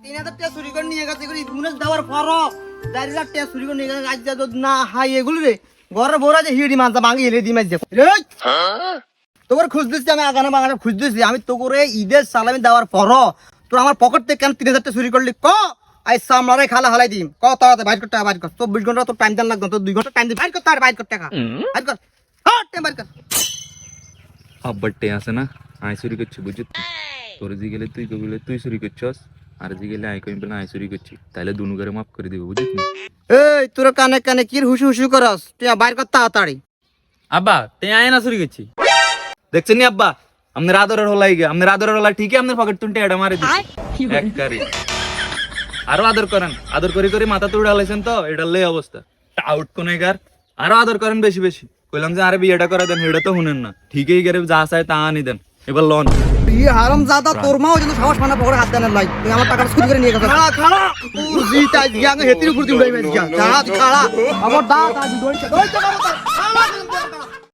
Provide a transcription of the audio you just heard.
3000 টাকা চুরি করে নিয়ে গেছে করে ইবনুস দেওয়ার পর 4000 টাকা চুরি করে নিয়ে গেছে আজ যা না হাই এগুলো রে ঘরে ভরা যে হিড়ি মানজা ভাঙি হেলে দি মাঝ রে তোর খুঁজ দিছি আমি আগানা বাগানা খুঁজ দিছি আমি তো করে ঈদের সালামি দেওয়ার পর তোর আমার পকেট থেকে কেন 3000 টাকা চুরি করলি ক আই সামলারে খালা হালাই দিম ক তাতে বাইর করতে বাইর কর 24 ঘন্টা তো টাইম দেন লাগতো তো 2 ঘন্টা টাইম দি বাইর কর তার বাইর কর টাকা বাইর কর হট টাইম বাইর কর আব্বারটে আছে না আই চুরি করছি বুঝছিস তোর জি গেলে তুই কইলে তুই চুরি করছস আর জি গেলে আই কইলে আই চুরি করছি তাইলে দুনু করে মাফ করে দিব বুঝছিস এই তোর কানে কানে কি হুসু হুসু করস তুই বাইর কর তাড়াতাড়ি আব্বা তে আয় না চুরি করছি দেখছেন নি আব্বা আমনের আদরের হলাই গে আমনের আদরের হলাই ঠিকই আমনের পকেট তুনতে এডা মারি দিছি এক কারি আরো আদর করেন আদর করি করি মাথা তুড়া লাইছেন তো এটা লই অবস্থা আউট কোনেগার আরো আদর করেন বেশি বেশি কইলাম যে আরে বিয়েটা করে দেন এটা তো শুনেন না ঠিকই গেরে যা চাই তা আনি দেন এবার লন ই হারাম জাদা তোর মাও যেন সাহস মানা পড়ে হাত দেন লাই তুই আমার টাকা চুরি করে নিয়ে গেছিস খাড়া খাড়া ও জি তাই গিয়া হেতির উপর দি উড়াই মেরে গিয়া খাড়া খাড়া আমার দাঁত আজ দইছে খাড়া